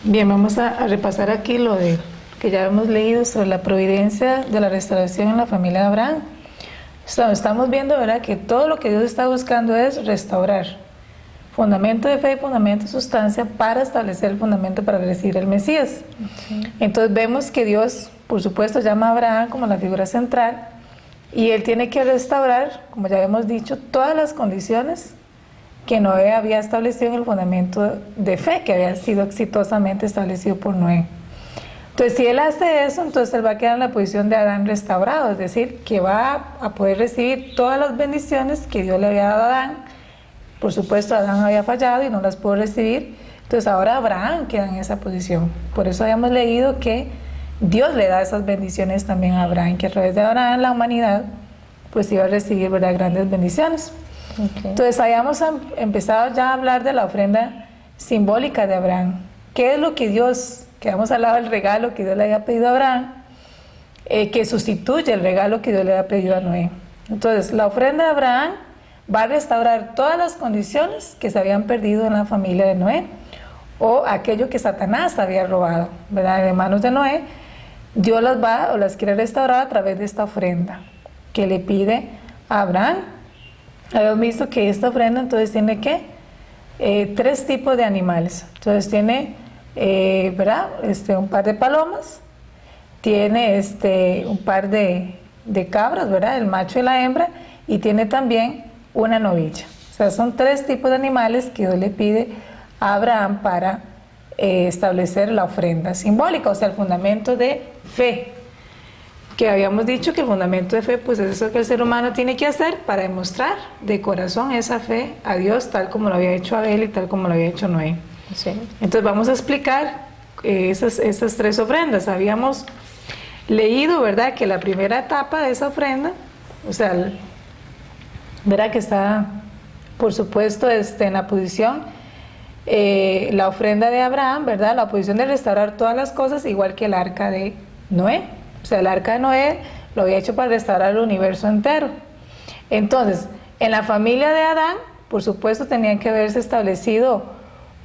Bien, vamos a repasar aquí lo de que ya hemos leído sobre la providencia de la restauración en la familia de Abraham. Estamos viendo, ¿verdad?, que todo lo que Dios está buscando es restaurar. Fundamento de fe y fundamento de sustancia para establecer el fundamento para recibir el Mesías. Okay. Entonces vemos que Dios, por supuesto, llama a Abraham como la figura central y él tiene que restaurar, como ya hemos dicho, todas las condiciones que Noé había establecido en el fundamento de fe, que había sido exitosamente establecido por Noé. Entonces, si él hace eso, entonces él va a quedar en la posición de Adán restaurado, es decir, que va a poder recibir todas las bendiciones que Dios le había dado a Adán. Por supuesto, Adán había fallado y no las pudo recibir, entonces ahora Abraham queda en esa posición. Por eso habíamos leído que Dios le da esas bendiciones también a Abraham, que a través de Abraham la humanidad pues iba a recibir, ¿verdad?, grandes bendiciones. Okay. Entonces habíamos empezado ya a hablar de la ofrenda simbólica de Abraham. ¿Qué es lo que Dios, que habíamos hablado del regalo que Dios le había pedido a Abraham, que sustituye el regalo que Dios le había pedido a Noé? Entonces la ofrenda de Abraham va a restaurar todas las condiciones que se habían perdido en la familia de Noé, o aquello que Satanás había robado, ¿verdad?, de manos de Noé. Dios las va o las quiere restaurar a través de esta ofrenda que le pide a Abraham. Habíamos visto que esta ofrenda entonces tiene tres tipos de animales. Entonces tiene, ¿verdad?, un par de palomas, tiene un par de cabras, ¿verdad?, el macho y la hembra, y tiene también una novilla. O sea, son tres tipos de animales que Dios le pide a Abraham para establecer la ofrenda simbólica, o sea, el fundamento de fe. Que habíamos dicho que el fundamento de fe, pues es eso que el ser humano tiene que hacer para demostrar de corazón esa fe a Dios, tal como lo había hecho Abel y tal como lo había hecho Noé. Sí. Entonces vamos a explicar esas tres ofrendas. Habíamos leído, ¿verdad?, que la primera etapa de esa ofrenda, o sea, ¿verdad?, que está, por supuesto, en la posición, la ofrenda de Abraham, ¿verdad?, la posición de restaurar todas las cosas, igual que el arca de Noé. O sea, el arca de Noé lo había hecho para restaurar el universo entero. Entonces, en la familia de Adán, por supuesto, tenían que haberse establecido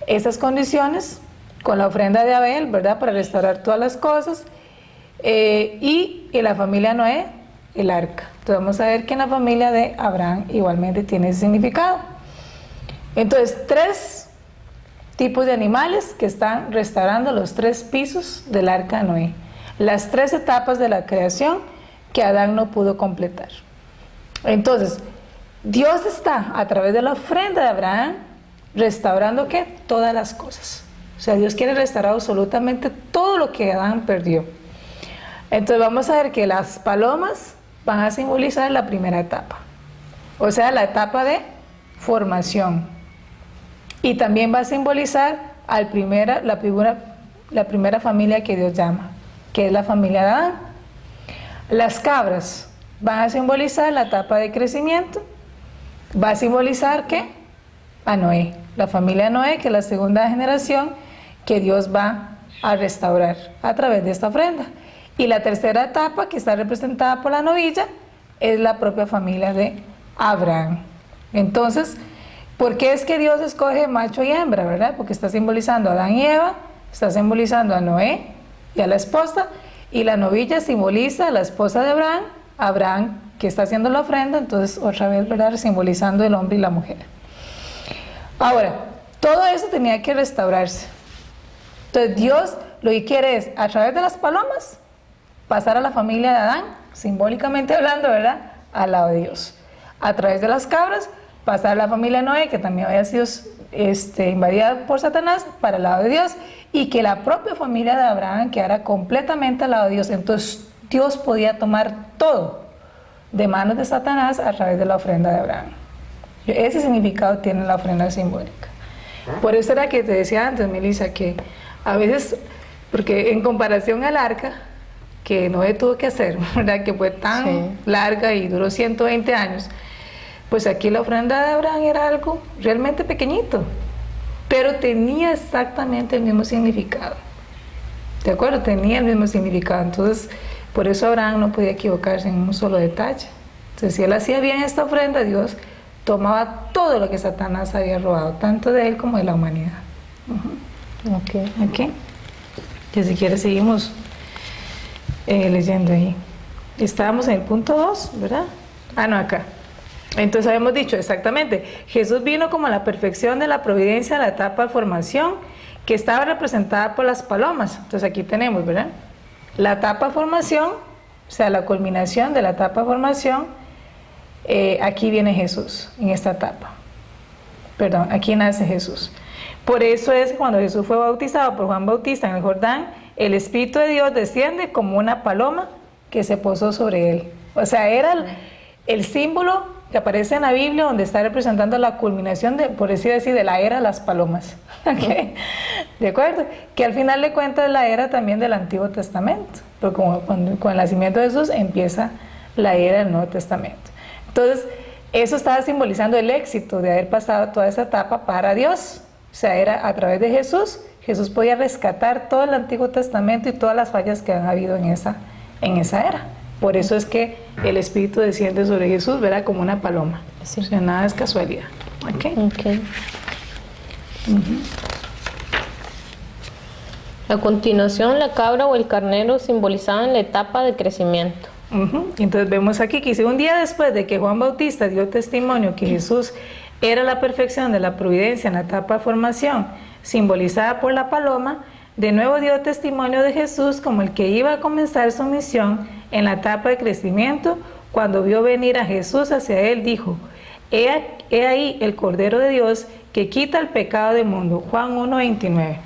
esas condiciones con la ofrenda de Abel, ¿verdad?, para restaurar todas las cosas. Y en la familia de Noé, el arca. Entonces vamos a ver que en la familia de Abraham igualmente tiene ese significado. Entonces, tres tipos de animales que están restaurando los tres pisos del arca de Noé. Las tres etapas de la creación que Adán no pudo completar. Entonces, Dios está a través de la ofrenda de Abraham restaurando ¿qué? Todas las cosas. O sea, Dios quiere restaurar absolutamente todo lo que Adán perdió. Entonces vamos a ver que las palomas van a simbolizar la primera etapa, o sea, la etapa de formación, y también va a simbolizar la primera familia que Dios llama, que es la familia de Adán. Las cabras van a simbolizar la etapa de crecimiento, va a simbolizar ¿qué? A Noé, la familia de Noé, que es la segunda generación que Dios va a restaurar a través de esta ofrenda. Y la tercera etapa, que está representada por la novilla, es la propia familia de Abraham. Entonces, ¿por qué es que Dios escoge macho y hembra, verdad? Porque está simbolizando a Adán y Eva, está simbolizando a Noé y a la esposa, y la novilla simboliza a la esposa de Abraham, Abraham que está haciendo la ofrenda, entonces otra vez, ¿verdad?, simbolizando el hombre y la mujer. Ahora, todo eso tenía que restaurarse. Entonces Dios lo que quiere es, a través de las palomas, pasar a la familia de Adán, simbólicamente hablando, ¿verdad?, al lado de Dios. A través de las cabras, pasar a la familia de Noé, que también había sido invadida por Satanás, para el lado de Dios, y que la propia familia de Abraham quedara completamente al lado de Dios. Entonces Dios podía tomar todo de manos de Satanás a través de la ofrenda de Abraham. Ese significado tiene la ofrenda simbólica. Por eso era que te decía antes, Melissa, que a veces, porque en comparación al arca que Noé tuvo que hacer, ¿verdad?, que fue tan larga y duró 120 años, pues aquí la ofrenda de Abraham era algo realmente pequeñito, pero tenía exactamente el mismo significado. ¿De acuerdo? Tenía el mismo significado. Entonces, por eso Abraham no podía equivocarse en un solo detalle. Entonces, si él hacía bien esta ofrenda, Dios tomaba todo lo que Satanás había robado, tanto de él como de la humanidad. Ok. Que si quieres seguimos leyendo ahí. Estábamos en el punto 2, ¿verdad? Ah, no, acá. Entonces habíamos dicho exactamente, Jesús vino como la perfección de la providencia de la etapa de formación que estaba representada por las palomas. Entonces aquí tenemos, ¿verdad? La etapa de formación, o sea, la culminación de la etapa de formación, aquí viene Jesús, en esta etapa. Perdón, aquí nace Jesús. Por eso es que cuando Jesús fue bautizado por Juan Bautista en el Jordán, el Espíritu de Dios desciende como una paloma que se posó sobre él. O sea, era el símbolo que aparece en la Biblia donde está representando la culminación, de, por decir así, de la era de las palomas. ¿Okay? ¿De acuerdo? Que al final de cuentas es la era también del Antiguo Testamento. Pero como con el nacimiento de Jesús empieza la era del Nuevo Testamento. Entonces, eso estaba simbolizando el éxito de haber pasado toda esa etapa para Dios. O sea, era a través de Jesús, Jesús podía rescatar todo el Antiguo Testamento y todas las fallas que han habido en esa era. Por eso es que el Espíritu desciende sobre Jesús, ¿verdad? Como una paloma. Sí. O sea, nada es casualidad. ¿Ok? Okay. A continuación, la cabra o el carnero simbolizaban la etapa de crecimiento. Entonces vemos aquí que dice, un día después de que Juan Bautista dio testimonio que Jesús era la perfección de la providencia en la etapa de formación, simbolizada por la paloma, de nuevo dio testimonio de Jesús como el que iba a comenzar su misión en la etapa de crecimiento. Cuando vio venir a Jesús hacia él, dijo, he ahí el Cordero de Dios que quita el pecado del mundo. Juan 1:29.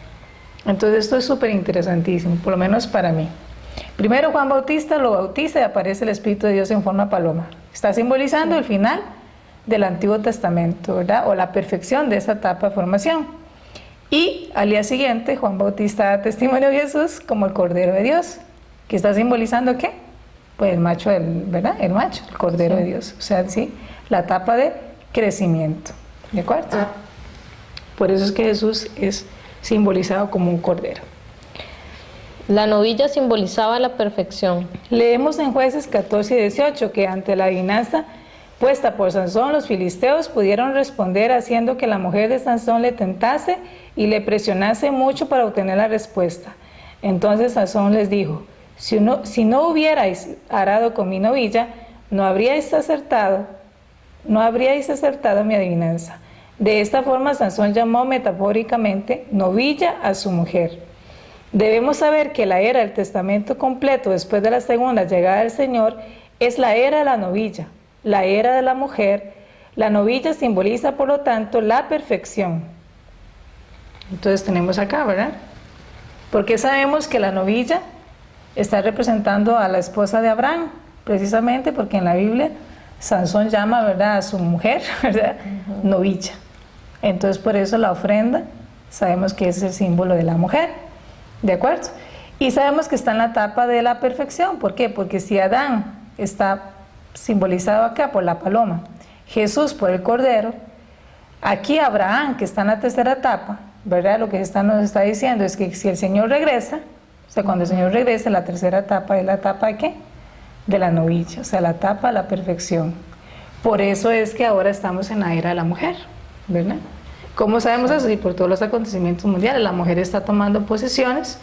Entonces esto es súper interesantísimo, por lo menos para mí. Primero Juan Bautista lo bautiza y aparece el Espíritu de Dios en forma paloma. Está simbolizando el final del Antiguo Testamento, ¿verdad? O la perfección de esa etapa de formación. Y al día siguiente Juan Bautista da testimonio de Jesús como el Cordero de Dios, que está simbolizando ¿qué? Pues el macho, ¿verdad? El macho, el Cordero de Dios. O sea, sí, la etapa de crecimiento. ¿De acuerdo? Por eso es que Jesús es simbolizado como un cordero. La novilla simbolizaba la perfección. Leemos en Jueces 14 y 18 que ante la adivinanza puesta por Sansón, los filisteos pudieron responder haciendo que la mujer de Sansón le tentase y le presionase mucho para obtener la respuesta. Entonces Sansón les dijo, si no hubierais arado con mi novilla, no habríais acertado mi adivinanza. De esta forma Sansón llamó metafóricamente novilla a su mujer. Debemos saber que la era del testamento completo después de la segunda llegada del Señor es la era de la novilla, la era de la mujer. La novilla simboliza por lo tanto la perfección. Entonces tenemos acá, ¿verdad? Porque sabemos que la novilla está representando a la esposa de Abraham, precisamente porque en la Biblia Sansón llama, ¿verdad?, a su mujer, ¿verdad?, novilla. Entonces por eso la ofrenda sabemos que es el símbolo de la mujer, ¿de acuerdo? Y sabemos que está en la etapa de la perfección. ¿Por qué? Porque si Adán está simbolizado acá por la paloma, Jesús por el cordero, aquí Abraham, que está en la tercera etapa, ¿verdad? Lo que nos está diciendo es que si el Señor regresa, o sea, cuando el Señor regresa, la tercera etapa es la etapa de ¿qué? De la novilla, o sea, la etapa de la perfección. Por eso es que ahora estamos en la era de la mujer, ¿verdad? ¿Cómo sabemos eso? Y por todos los acontecimientos mundiales, la mujer está tomando posesiones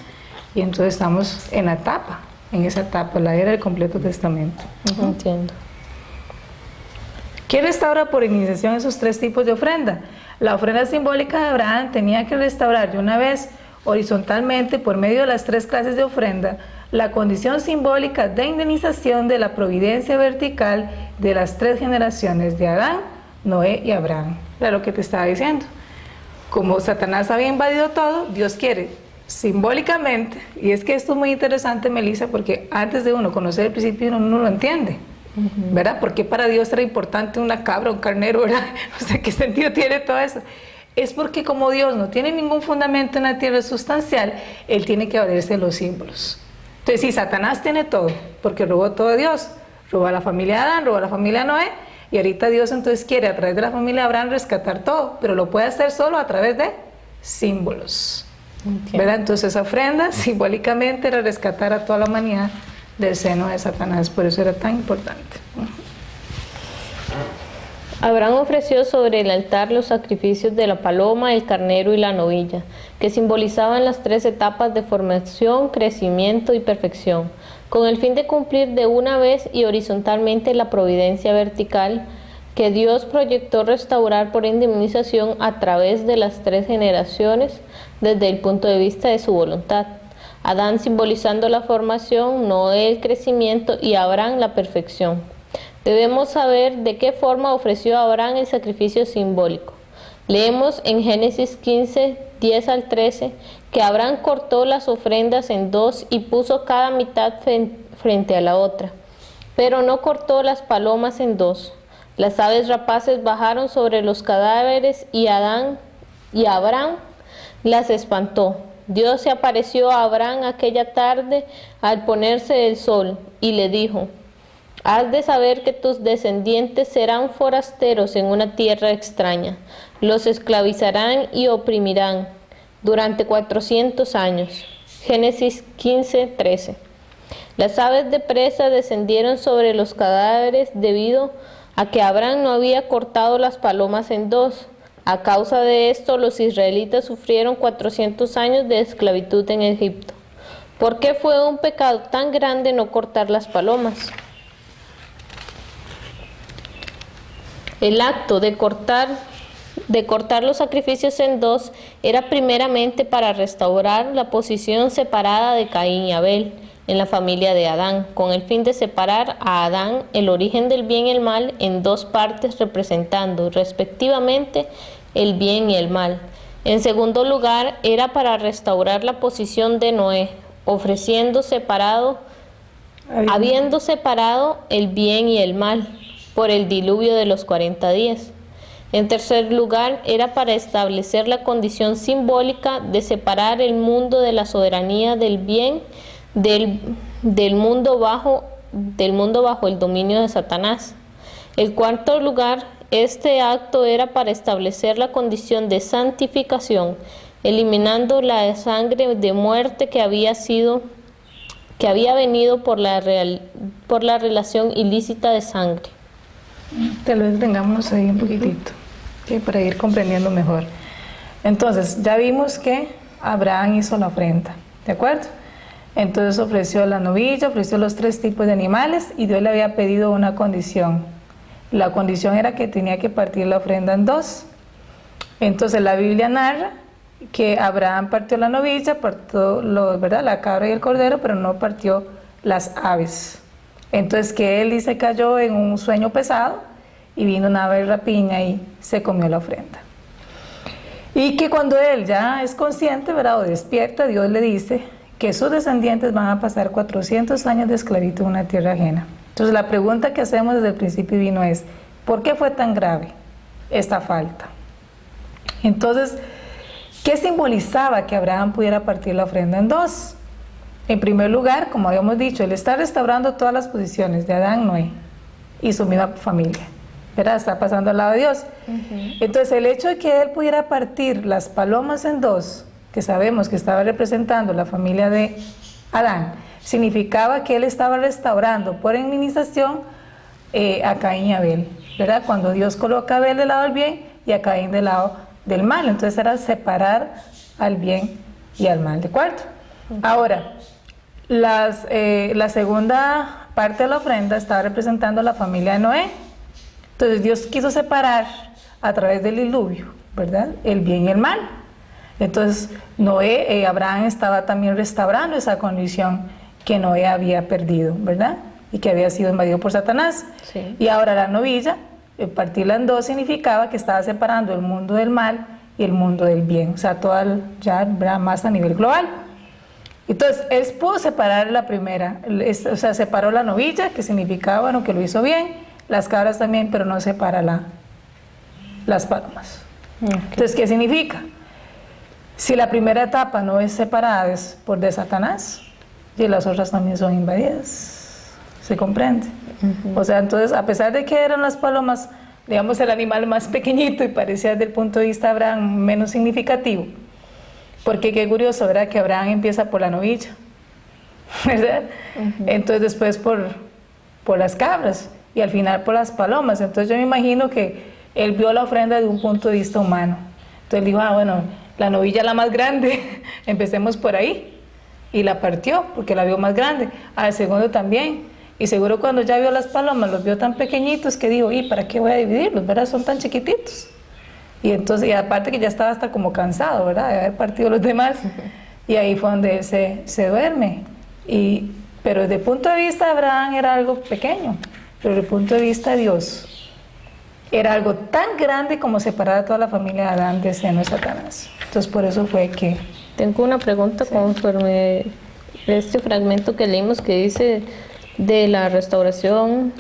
y entonces estamos en la etapa, en esa etapa, la era del completo testamento. Entiendo. ¿Qué restaura por iniciación esos tres tipos de ofrenda? La ofrenda simbólica de Abraham tenía que restaurar de una vez horizontalmente por medio de las tres clases de ofrenda la condición simbólica de indemnización de la providencia vertical de las tres generaciones de Adán, Noé y Abraham. Era lo que te estaba diciendo. Como Satanás había invadido todo, Dios quiere simbólicamente, y es que esto es muy interesante, Melissa, porque antes de uno conocer el principio uno no lo entiende, ¿verdad? ¿Por qué para Dios era importante una cabra, un carnero, verdad? O sea, ¿qué sentido tiene todo eso? Es porque como Dios no tiene ningún fundamento en la tierra sustancial, Él tiene que valerse de los símbolos. Entonces, si Satanás tiene todo, porque robó todo de Dios, robó a la familia de Adán, robó a la familia de Noé, y ahorita Dios entonces quiere a través de la familia de Abraham rescatar todo, pero lo puede hacer solo a través de símbolos. ¿Verdad? Entonces esa ofrenda simbólicamente era rescatar a toda la humanidad del seno de Satanás, por eso era tan importante. Abraham ofreció sobre el altar los sacrificios de la paloma, el carnero y la novilla, que simbolizaban las 3 etapas de formación, crecimiento y perfección, con el fin de cumplir de una vez y horizontalmente la providencia vertical que Dios proyectó restaurar por indemnización a través de las 3 generaciones desde el punto de vista de su voluntad. Adán simbolizando la formación, Noé el crecimiento y Abraham la perfección. Debemos saber de qué forma ofreció Abraham el sacrificio simbólico. Leemos en Génesis 15, 10 al 13, que Abraham cortó las ofrendas en 2 y puso cada mitad frente a la otra, pero no cortó las palomas en 2. Las aves rapaces bajaron sobre los cadáveres y Abraham las espantó. Dios se apareció a Abraham aquella tarde al ponerse el sol y le dijo: has de saber que tus descendientes serán forasteros en una tierra extraña. Los esclavizarán y oprimirán durante 400 años. Génesis 15, 13. Las aves de presa descendieron sobre los cadáveres debido a que Abraham no había cortado las palomas en 2. A causa de esto, los israelitas sufrieron 400 años de esclavitud en Egipto. ¿Por qué fue un pecado tan grande no cortar las palomas? El acto de cortar los sacrificios en 2 era primeramente para restaurar la posición separada de Caín y Abel en la familia de Adán, con el fin de separar a Adán el origen del bien y el mal en 2 partes, representando respectivamente el bien y el mal. En segundo lugar, era para restaurar la posición de Noé, habiendo separado el bien y el mal por el diluvio de los 40 días. En tercer lugar, era para establecer la condición simbólica de separar el mundo de la soberanía del bien del mundo bajo el dominio de Satanás. En cuarto lugar, este acto era para establecer la condición de santificación, eliminando la sangre de muerte que había venido por la relación ilícita de sangre. Tal vez tengamos ahí un poquitito, ¿sí? Para ir comprendiendo mejor. Entonces, ya vimos que Abraham hizo la ofrenda, ¿de acuerdo? Entonces ofreció la novilla, ofreció los 3 tipos de animales y Dios le había pedido una condición. La condición era que tenía que partir la ofrenda en 2. Entonces la Biblia narra que Abraham partió la novilla, partió la cabra y el cordero, pero no partió las aves. Entonces que él dice cayó en un sueño pesado y vino una ave rapiña y se comió la ofrenda. Y que cuando él ya es consciente, ¿verdad?, o despierta, Dios le dice que sus descendientes van a pasar 400 años de esclavitud en una tierra ajena. Entonces la pregunta que hacemos desde el principio vino es, ¿por qué fue tan grave esta falta? Entonces, ¿qué simbolizaba que Abraham pudiera partir la ofrenda en 2? En primer lugar, como habíamos dicho, él está restaurando todas las posiciones de Adán, Noé y su misma familia, ¿verdad? Está pasando al lado de Dios. Entonces el hecho de que él pudiera partir las palomas en 2, que sabemos que estaba representando la familia de Adán, significaba que él estaba restaurando por indemnización a Caín y Abel, ¿verdad? Cuando Dios coloca a Abel del lado del bien y a Caín del lado del mal. Entonces era separar al bien y al mal, ¿de acuerdo? Ahora, la segunda parte de la ofrenda estaba representando a la familia de Noé. Entonces Dios quiso separar a través del diluvio, ¿verdad?, el bien y el mal. Entonces Abraham estaba también restaurando esa condición que Noé había perdido, ¿verdad?, y que había sido invadido por Satanás. Sí. Y ahora la novilla, partirla en 2 significaba que estaba separando el mundo del mal y el mundo del bien, o sea, ya más a nivel global. Entonces él pudo separar la primera, o sea, separó la novilla, que significaba, bueno, que lo hizo bien, las cabras también, pero no separa las palomas. Okay. Entonces, ¿qué significa? Si la primera etapa no es separada es por de Satanás, y las otras también son invadidas, ¿se comprende? O sea, entonces, a pesar de que eran las palomas, digamos, el animal más pequeñito y parecía desde el punto de vista de Abraham menos significativo, porque qué curioso, ¿verdad?, que Abraham empieza por la novilla, ¿verdad? Entonces después por las cabras, y al final por las palomas. Entonces yo me imagino que él vio la ofrenda de un punto de vista humano. Entonces dijo, bueno, la novilla es la más grande, empecemos por ahí. Y la partió porque la vio más grande. Al segundo también. Y seguro cuando ya vio las palomas, los vio tan pequeñitos que dijo, ¿y para qué voy a dividirlos? ¿Verdad? Son tan chiquititos. Y entonces, y aparte que ya estaba hasta como cansado, ¿verdad? De haber partido los demás. Y ahí fue donde él se duerme. Pero desde el punto de vista de Abraham era algo pequeño. Pero desde el punto de vista de Dios, era algo tan grande como separar a toda la familia de Adán del seno de Satanás. Entonces por eso fue que... Tengo una pregunta conforme este fragmento que leímos que dice de la restauración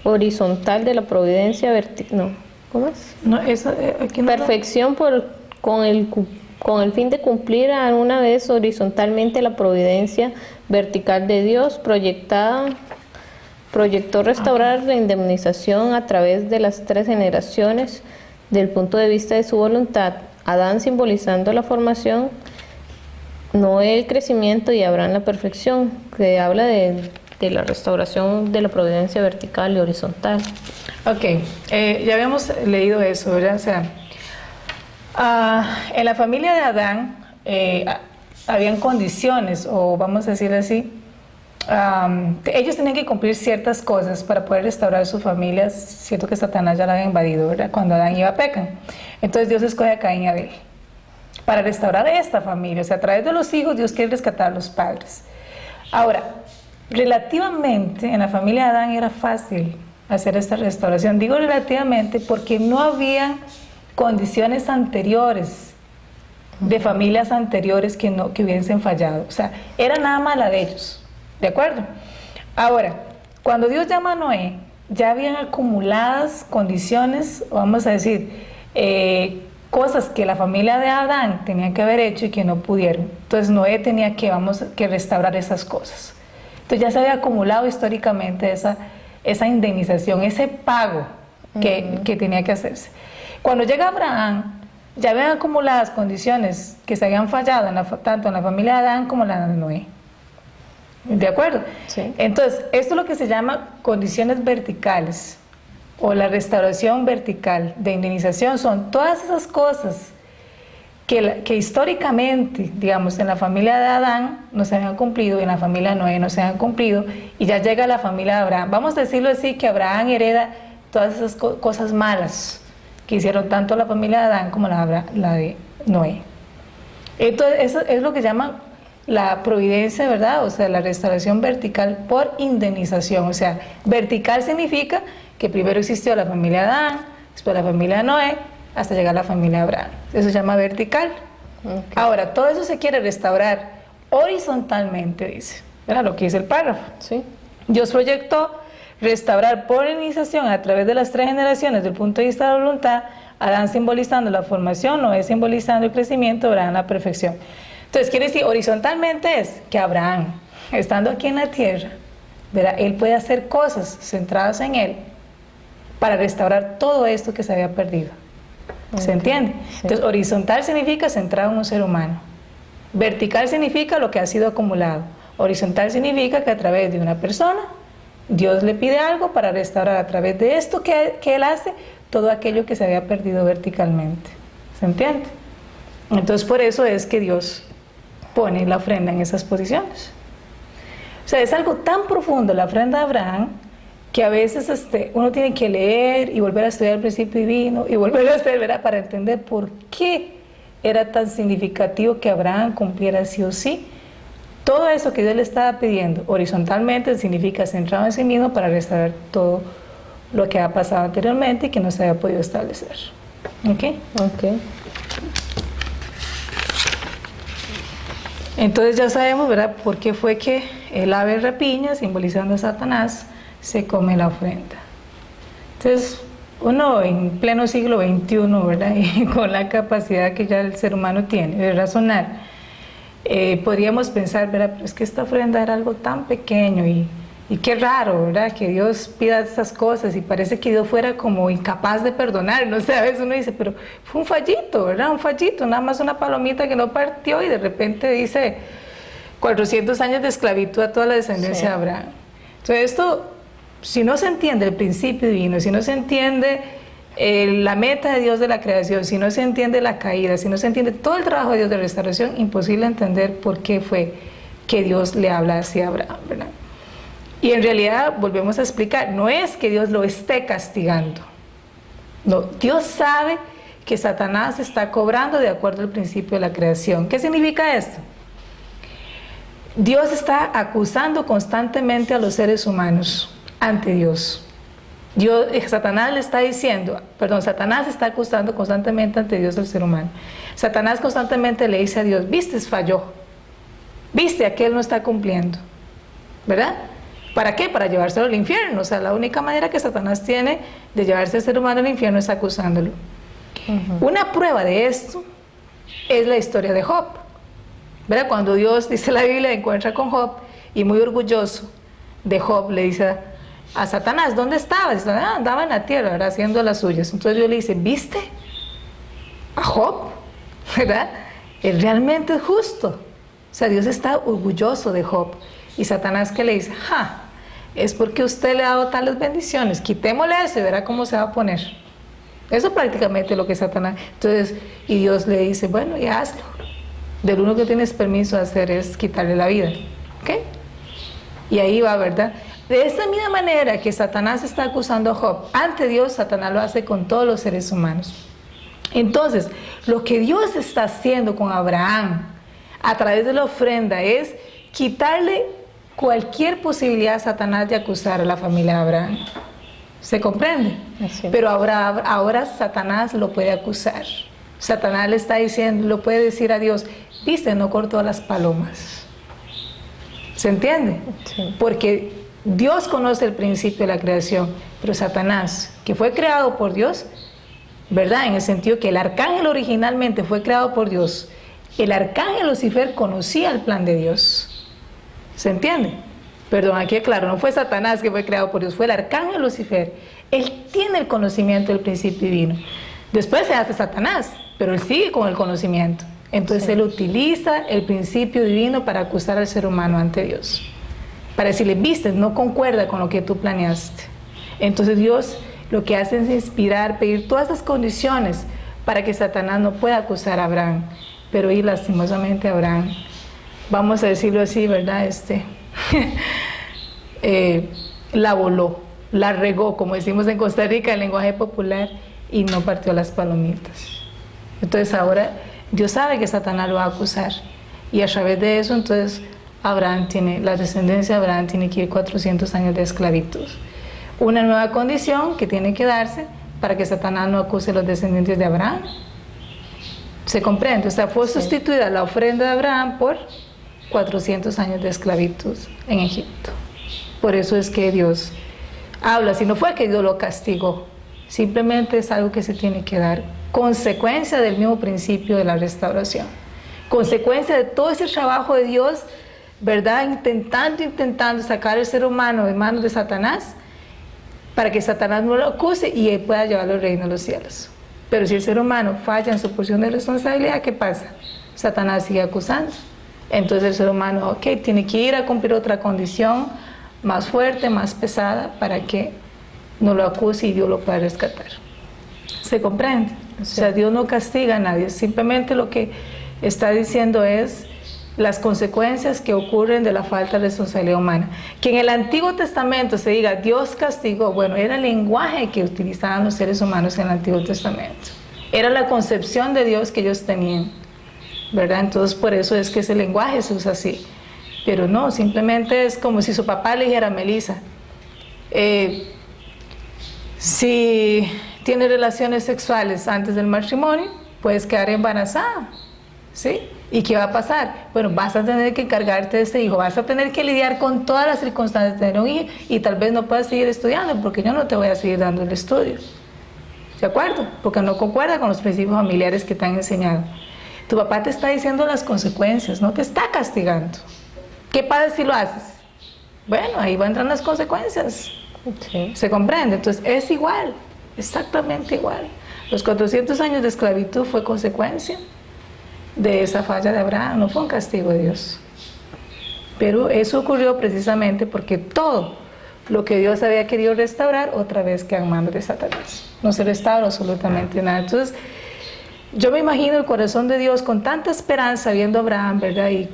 horizontal de la providencia vertical. No, ¿cómo es? No, eso, aquí no Perfección con el fin de cumplir a una vez horizontalmente la providencia vertical de Dios proyectó restaurar la indemnización a través de las 3 generaciones del punto de vista de su voluntad. Adán simbolizando la formación, Noé el crecimiento y Abraham la perfección, que habla de la restauración de la providencia vertical y horizontal. Ok, ya habíamos leído eso, ¿verdad? O sea, en la familia de Adán habían condiciones, o vamos a decir así, ellos tenían que cumplir ciertas cosas para poder restaurar sus familias. Siento que Satanás ya la había invadido, ¿verdad? Cuando Adán iba a pecar. Entonces Dios escoge a Caín y a Abel para restaurar esta familia. O sea, a través de los hijos Dios quiere rescatar a los padres. Ahora, relativamente en la familia de Adán era fácil hacer esta restauración. Digo relativamente porque no había condiciones anteriores de familias anteriores que hubiesen fallado. O sea, era nada más la de ellos. ¿De acuerdo? Ahora, cuando Dios llama a Noé, ya habían acumuladas condiciones, vamos a decir, cosas que la familia de Adán tenía que haber hecho y que no pudieron. Entonces Noé tenía que restaurar esas cosas. Entonces ya se había acumulado históricamente esa indemnización, ese pago que tenía que hacerse. Cuando llega Abraham, ya habían acumuladas condiciones que se habían fallado tanto en la familia de Adán como en la de Noé. ¿De acuerdo? Sí. Entonces, esto es lo que se llama condiciones verticales o la restauración vertical de indemnización. Son todas esas cosas que históricamente, digamos, en la familia de Adán no se habían cumplido y en la familia de Noé no se habían cumplido, y ya llega la familia de Abraham. Vamos a decirlo así, que Abraham hereda todas esas cosas malas que hicieron tanto la familia de Adán como la de Noé. Entonces, eso es lo que llaman la providencia, ¿verdad? O sea, la restauración vertical por indemnización. O sea, vertical significa que primero existió la familia de Adán, después la familia de Noé, hasta llegar a la familia de Abraham. Eso se llama vertical. Okay. Ahora, todo eso se quiere restaurar horizontalmente, dice, ¿verdad? Lo que dice el párrafo. Sí. Dios proyectó restaurar por indemnización a través de las 3 generaciones del punto de vista de la voluntad, Adán simbolizando la formación, Noé simbolizando el crecimiento, Abraham la perfección. Entonces, quiere decir, horizontalmente es que Abraham, estando aquí en la tierra, ¿verdad? Él puede hacer cosas centradas en él para restaurar todo esto que se había perdido. ¿Se entiende? Sí. Entonces, horizontal significa centrado en un ser humano. Vertical significa lo que ha sido acumulado. Horizontal significa que a través de una persona, Dios le pide algo para restaurar a través de esto que él hace, todo aquello que se había perdido verticalmente. ¿Se entiende? Entonces, por eso es que Dios pone la ofrenda en esas posiciones. O sea, es algo tan profundo la ofrenda de Abraham que a veces uno tiene que leer y volver a estudiar el principio divino y volver a hacer, ¿verdad? Para entender por qué era tan significativo que Abraham cumpliera sí o sí todo eso que Dios le estaba pidiendo. Horizontalmente significa centrado en sí mismo para restaurar todo lo que ha pasado anteriormente y que no se había podido establecer. ¿Ok? Ok. Entonces ya sabemos, ¿verdad?, por qué fue que el ave rapiña, simbolizando a Satanás, se come la ofrenda. Entonces, uno en pleno siglo XXI, ¿verdad?, y con la capacidad que ya el ser humano tiene de razonar, podríamos pensar, ¿verdad?, pero es que esta ofrenda era algo tan pequeño y qué raro, ¿verdad?, que Dios pida estas cosas y parece que Dios fuera como incapaz de perdonar. No sé, a veces uno dice, pero fue un fallito, ¿verdad?, un fallito, nada más una palomita que no partió y de repente dice 400 años de esclavitud a toda la descendencia de Abraham. Entonces esto si no se entiende el principio divino, si no se entiende la meta de Dios de la creación, si no se entiende la caída, si no se entiende todo el trabajo de Dios de restauración, imposible entender por qué fue que Dios le habla así a Abraham, ¿verdad? Y en realidad, volvemos a explicar, no es que Dios lo esté castigando. No, Dios sabe que Satanás está cobrando de acuerdo al principio de la creación. ¿Qué significa esto? Dios está acusando constantemente a los seres humanos ante Dios. Satanás está acusando constantemente ante Dios al ser humano. Satanás constantemente le dice a Dios, viste, falló. Viste, aquel no está cumpliendo. ¿Verdad? ¿Para qué? Para llevárselo al infierno. O sea, la única manera que Satanás tiene de llevarse al ser humano al infierno es acusándolo. Una prueba de esto es la historia de Job. ¿Verdad? Cuando Dios, dice la Biblia, encuentra con Job y muy orgulloso de Job, le dice a Satanás, ¿dónde estabas? Dice, andaba en la tierra, ¿verdad? Haciendo las suyas. Entonces Dios le dice, ¿viste a Job? ¿Verdad? Él realmente es justo. O sea, Dios está orgulloso de Job. Y Satanás, ¿qué le dice? Es porque usted le ha dado tales bendiciones, quitémosle eso y verá cómo se va a poner. Eso prácticamente es lo que Satanás. Entonces, y Dios le dice, bueno, ya hazlo. Del único que tienes permiso de hacer es quitarle la vida. ¿Ok? Y ahí va, ¿verdad? De esa misma manera que Satanás está acusando a Job, ante Dios, Satanás lo hace con todos los seres humanos. Entonces, lo que Dios está haciendo con Abraham a través de la ofrenda es quitarle cualquier posibilidad a Satanás de acusar a la familia de Abraham. ¿Se comprende? Así. Pero ahora Satanás lo puede acusar. Satanás le está diciendo, lo puede decir a Dios, viste, no cortó las palomas. ¿Se entiende? Sí. Porque Dios conoce el principio de la creación, pero Satanás, que fue creado por Dios, ¿verdad? En el sentido que el arcángel originalmente fue creado por Dios, el arcángel Lucifer conocía el plan de Dios. ¿Se entiende? Perdón, aquí claro, no fue Satanás que fue creado por Dios, fue el arcángel Lucifer. Él tiene el conocimiento del principio divino. Después se hace Satanás, pero él sigue con el conocimiento. Entonces él utiliza el principio divino para acusar al ser humano ante Dios. Para decirle, viste, no concuerda con lo que tú planeaste. Entonces Dios lo que hace es inspirar, pedir todas esas condiciones para que Satanás no pueda acusar a Abraham. Pero ahí lastimosamente Abraham, vamos a decirlo así, ¿verdad? La voló, la regó, como decimos en Costa Rica, el lenguaje popular, y no partió las palomitas. Entonces ahora Dios sabe que Satanás lo va a acusar, y a través de eso entonces la descendencia de Abraham tiene que ir 400 años de esclavitud. Una nueva condición que tiene que darse para que Satanás no acuse a los descendientes de Abraham. ¿Se comprende? O sea, fue sustituida la ofrenda de Abraham por 400 años de esclavitud en Egipto. Por eso es que Dios habla, si no fue que Dios lo castigó, simplemente es algo que se tiene que dar, consecuencia del mismo principio de la restauración, consecuencia de todo ese trabajo de Dios, ¿verdad? Intentando sacar al ser humano de manos de Satanás, para que Satanás no lo acuse y él pueda llevarlo al reino de los cielos. Pero si el ser humano falla en su porción de responsabilidad, ¿qué pasa? Satanás sigue acusando. Entonces el ser humano, tiene que ir a cumplir otra condición más fuerte, más pesada, para que no lo acuse y Dios lo pueda rescatar. ¿Se comprende? Sí. O sea, Dios no castiga a nadie, simplemente lo que está diciendo es las consecuencias que ocurren de la falta de responsabilidad humana. Que en el Antiguo Testamento se diga Dios castigó, bueno, era el lenguaje que utilizaban los seres humanos en el Antiguo Testamento. Era la concepción de Dios que ellos tenían, ¿verdad? Entonces por eso es que ese lenguaje se usa así. Pero no, simplemente es como si su papá le dijera a Melissa, si tienes relaciones sexuales antes del matrimonio, puedes quedar embarazada, ¿sí? ¿Y qué va a pasar? Bueno, vas a tener que encargarte de este hijo, vas a tener que lidiar con todas las circunstancias de tener un hijo y tal vez no puedas seguir estudiando porque yo no te voy a seguir dando el estudio. ¿De acuerdo? Porque no concuerda con los principios familiares que te han enseñado. Tu papá te está diciendo las consecuencias, no te está castigando. ¿Qué pasa si lo haces? Bueno, ahí van a entrar las consecuencias. Sí. ¿Se comprende? Entonces es igual, exactamente igual. Los 400 años de esclavitud fue consecuencia de esa falla de Abraham, no fue un castigo de Dios. Pero eso ocurrió precisamente porque todo lo que Dios había querido restaurar, otra vez queda en manos de Satanás. No se restaura absolutamente nada. Entonces, yo me imagino el corazón de Dios con tanta esperanza viendo a Abraham, ¿verdad? Y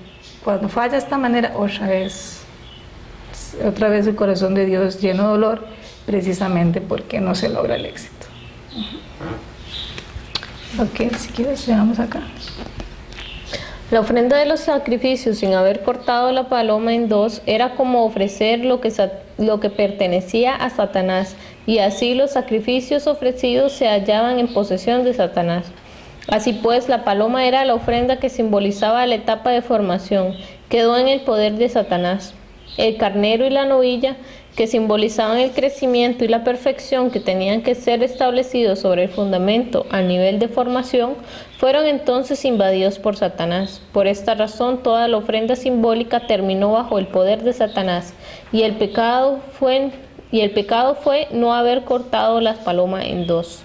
cuando falla de esta manera, otra vez el corazón de Dios lleno de dolor, precisamente porque no se logra el éxito. Ok, si quieres, llegamos acá. La ofrenda de los sacrificios, sin haber cortado la paloma en dos, era como ofrecer lo que pertenecía a Satanás, y así los sacrificios ofrecidos se hallaban en posesión de Satanás. Así pues, la paloma era la ofrenda que simbolizaba la etapa de formación, quedó en el poder de Satanás. El carnero y la novilla, que simbolizaban el crecimiento y la perfección que tenían que ser establecidos sobre el fundamento a nivel de formación, fueron entonces invadidos por Satanás. Por esta razón, toda la ofrenda simbólica terminó bajo el poder de Satanás, y el pecado fue no haber cortado las palomas en dos.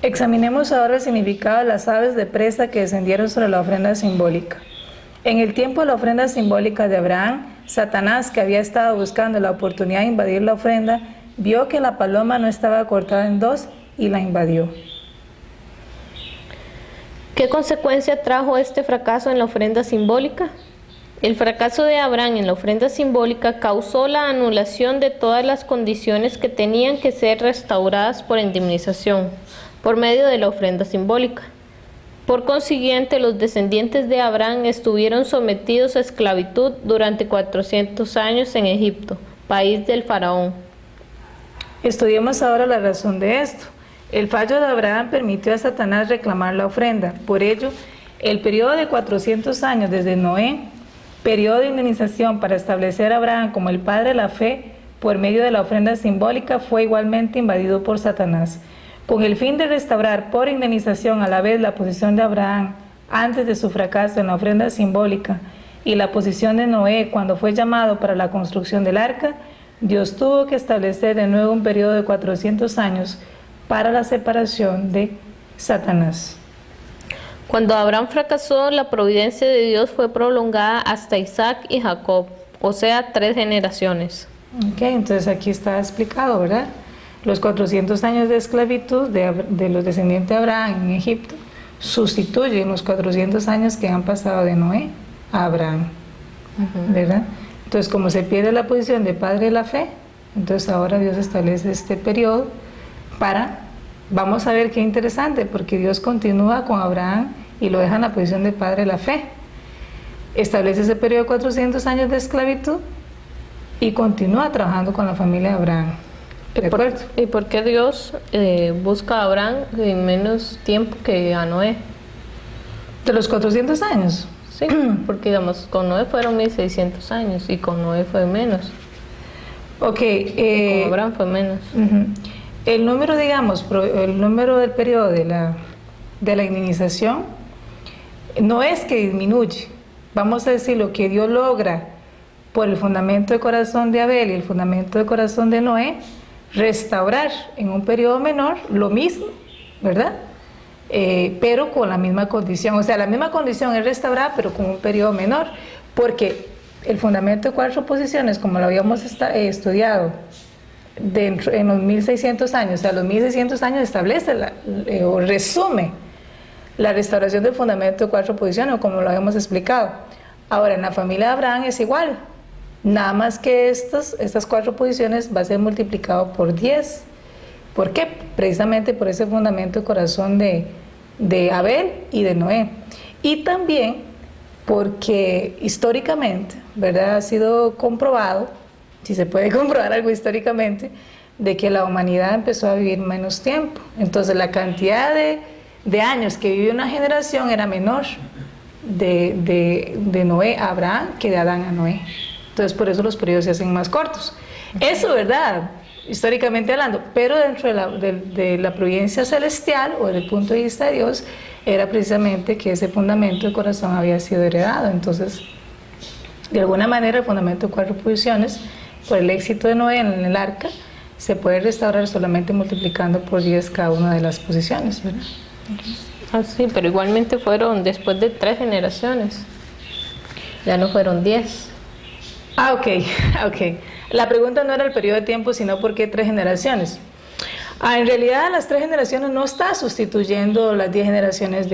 Examinemos ahora el significado de las aves de presa que descendieron sobre la ofrenda simbólica. En el tiempo de la ofrenda simbólica de Abraham, Satanás, que había estado buscando la oportunidad de invadir la ofrenda, vio que la paloma no estaba cortada en dos y la invadió. ¿Qué consecuencia trajo este fracaso en la ofrenda simbólica? El fracaso de Abraham en la ofrenda simbólica causó la anulación de todas las condiciones que tenían que ser restauradas por indemnización, por medio de la ofrenda simbólica. Por consiguiente, los descendientes de Abraham estuvieron sometidos a esclavitud durante 400 años en Egipto, país del faraón. Estudiemos ahora la razón de esto. El fallo de Abraham permitió a Satanás reclamar la ofrenda. Por ello, el periodo de 400 años desde Noé, periodo de indemnización para establecer a Abraham como el padre de la fe por medio de la ofrenda simbólica, fue igualmente invadido por Satanás. Con el fin de restaurar por indemnización a la vez la posición de Abraham antes de su fracaso en la ofrenda simbólica y la posición de Noé cuando fue llamado para la construcción del arca, Dios tuvo que establecer de nuevo un periodo de 400 años para la separación de Satanás. Cuando Abraham fracasó, la providencia de Dios fue prolongada hasta Isaac y Jacob, o sea, 3 generaciones. Ok, entonces aquí está explicado, ¿verdad? Los 400 años de esclavitud de los descendientes de Abraham en Egipto sustituyen los 400 años que han pasado de Noé a Abraham, ¿verdad? Entonces, como se pierde la posición de padre de la fe, entonces ahora Dios establece este periodo vamos a ver qué interesante, porque Dios continúa con Abraham y lo deja en la posición de padre de la fe. Establece ese periodo de 400 años de esclavitud y continúa trabajando con la familia de Abraham. ¿Y por qué Dios busca a Abraham en menos tiempo que a Noé? ¿De los 400 años? Sí, porque digamos, con Noé fueron 1600 años y con Noé fue menos. Ok. Con Abraham fue menos. El número, digamos, el número del periodo de la indemnización no es que disminuye. Vamos a decir lo que Dios logra por el fundamento de corazón de Abel y el fundamento de corazón de Noé, restaurar en un periodo menor lo mismo, ¿verdad? Pero con la misma condición, o sea, la misma condición es restaurar, pero con un periodo menor, porque el fundamento de 4 posiciones, como lo habíamos estudiado en los 1600 años, o sea, los 1600 años establece o resume la restauración del fundamento de 4 posiciones, como lo habíamos explicado. Ahora, en la familia de Abraham es igual. Nada más que estas 4 posiciones va a ser multiplicado por 10. ¿Por qué? Precisamente por ese fundamento de corazón de Abel y de Noé. Y también porque históricamente, ¿verdad? Ha sido comprobado, si se puede comprobar algo históricamente, de que la humanidad empezó a vivir menos tiempo. Entonces la cantidad de años que vivió una generación era menor de Noé a Abraham que de Adán a Noé. Entonces por eso los periodos se hacen más cortos. Eso, ¿verdad? Históricamente hablando, pero dentro de la providencia celestial o desde el punto de vista de Dios, era precisamente que ese fundamento de corazón había sido heredado. Entonces, de alguna manera, el fundamento de 4 posiciones, por el éxito de Noé en el arca, se puede restaurar solamente multiplicando por 10 cada una de las posiciones, ¿verdad? Sí, pero igualmente fueron después de 3 generaciones, ya no fueron 10. Ok. La pregunta no era el periodo de tiempo, sino por qué 3 generaciones. En realidad, las 3 generaciones no está sustituyendo las 10 generaciones